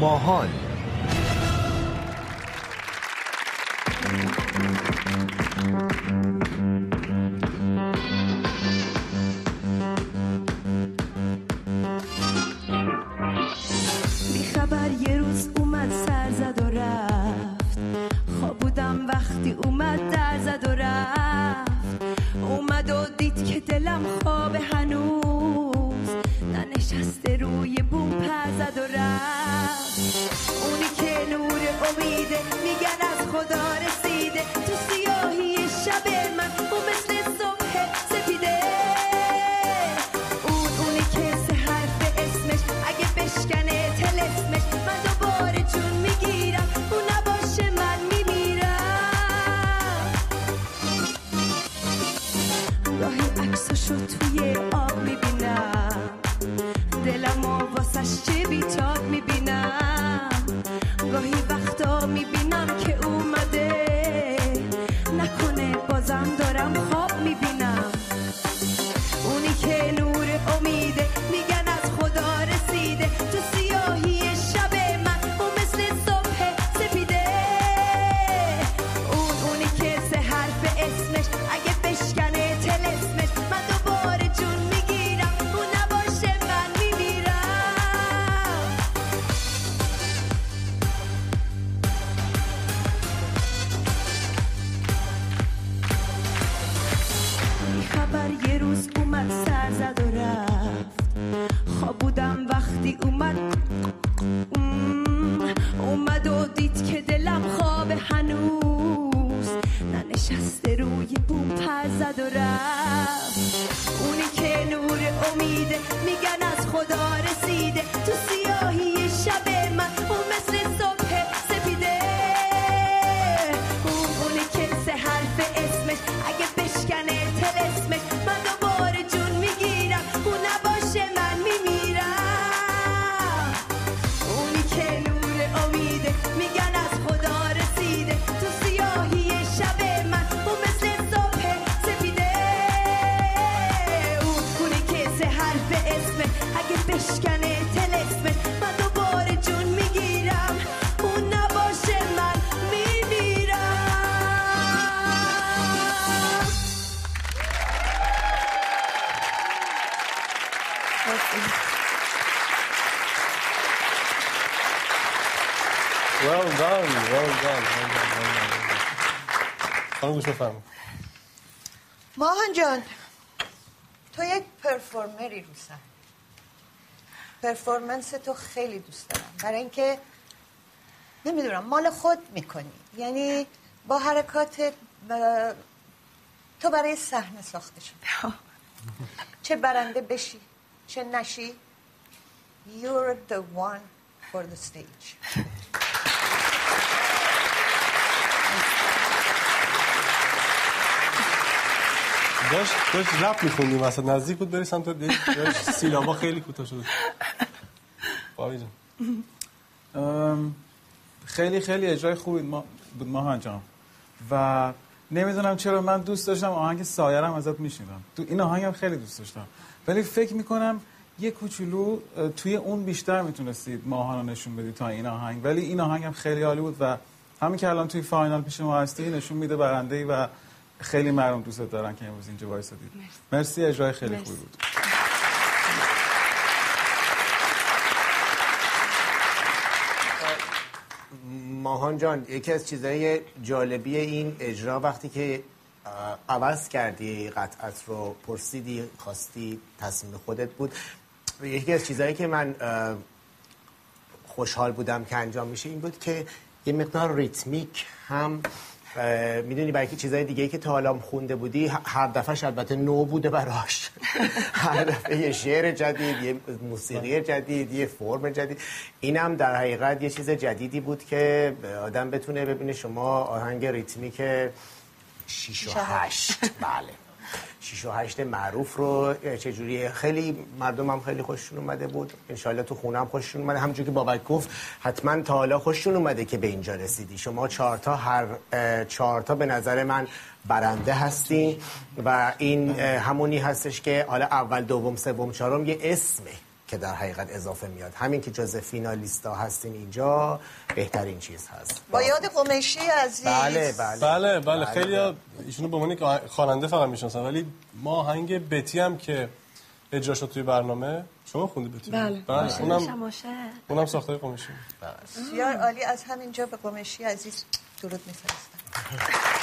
ماهان. بیخبر یه روز اومد سر زد و رفت، خواب بودم وقتی اومد در زد و رفت. اومد و دید که دلم خواب هنوز، ننشسته روی بوم پر زد و رفت. اونی که نور امیده میگن از خدا رسیده، تو سیاهی شب من او مثل صبح سپیده. اونی که سه حرف اسمش اگه بشکنه تلسمش، من دوباره جون میگیرم، اون نباشه من میمیرم. گاهی عکساشو توی آب میبینم، دلمو واسش چه بیتاب میبینم. گاهی وقتا میبینم که اومده، نکنه بازم دارم خواب میبینم. اونی که نور امیده میگن از خدا رسیده، تو سیاهی شب من او مثل صبح سپیده. اونی که سه حرف اسمش اگه بشکنه تلسمش، من دوباره جون میگیرم، اون نباشه من میمیرم. خبر یه روز اومد سر زد و رفت، خواب بودم وقتی اومد و دید که دلم خواب هنوز، ننشسته روی بوم پر زد و رفت. اونی که نور امیده میگن از خدا رسیده، تو سیاهی شب من او مثل صبح سپیده. اونی که سه حرف اسمش اگه بشکنه تلسمش، من دوباره جون میگیرم، اون نباشه من میمیرم. اونی که نور امیده میگن از خدا رسیده، تو سیاهی شب من او مثل صبح سپیده. اونی که سه حرف اسمش اگه بشکنه تلسمش، من دوباره جون میگیرم، اون نباشه من میمیرم. Well done. خانم گوش بفرمایید. ماهان جان، تو یک پرفورمری رو صحنه. پرفورمنس تو خیلی دوست دارم، برای اینکه نمیدونم مال خود میکنی، یعنی با حرکاتت تو برای صحنه ساخته شدی. چه برنده بشی چه نشی، you're the one for the stage. داشت رپ میخوندیم واسه نزدیک بود بری سمت داشت سیلابا خیلی کوتاه شده. بابی جان خیلی اجرای خوبی بود ماهان جان، و نمیدونم چرا من دوست داشتم آهنگ سایرم ازت میشنیدم، تو این آهنگم خیلی دوست داشتم، ولی فکر میکنم یه کوچولو توی اون بیشتر میتونستید ماهان رو نشون بدید تا این آهنگ، ولی این آهنگم خیلی عالی بود و همین که الان توی فاینال پیش ما هستی نشون میده برنده‌ای و خیلی مردم دوست دارن که امروز اینجا وایسادید. مرسی، اجرای خیلی خوبی بود. ماهان جان، یکی از چیزهای جالبی این اجرا وقتی که عوض کردی قطعت رو، پرسیدی خواستی تصمیم خودت بود، یکی از چیزهایی که من خوشحال بودم که انجام میشه این بود که یه مقدار ریتمیک هم میدونی، برای که چیزای دیگه که تا حالا خونده بودی هر دفعه البته نو بوده براش هر دفعه یه شعر جدید، یه موسیقی جدید، یه فرم جدید، اینم در حقیقت یه چیز جدیدی بود که آدم بتونه ببینه. شما آهنگ ریتمیک 6 و 8 بله 6 و 8 معروف رو چجوری خیلی مردم هم خیلی خوششون اومده بود، انشالله تو خونم خوششون اومده، همونجوری که بابک گفت حتما تا حالا خوششون اومده که به اینجا رسیدی. شما 4 تا هر 4 تا به نظر من برنده هستین و این همونی هستش که حالا اول دوم سوم چهارم یه اسمه که در حقیقت اضافه میاد. همین که جز فینالیستا هستین اینجا بهترین چیز هست. با یاد قمیشی عزیز. بله خیلی ایشونو به عنوان خواننده فقط میشناسن، ولی ما آهنگ بتی هم که اجرا شد توی برنامه شما خوندی بتی؟ بله. اونم ساخته قمیشی. بسیار عالی. از همینجا به قمیشی عزیز درود میفرستم.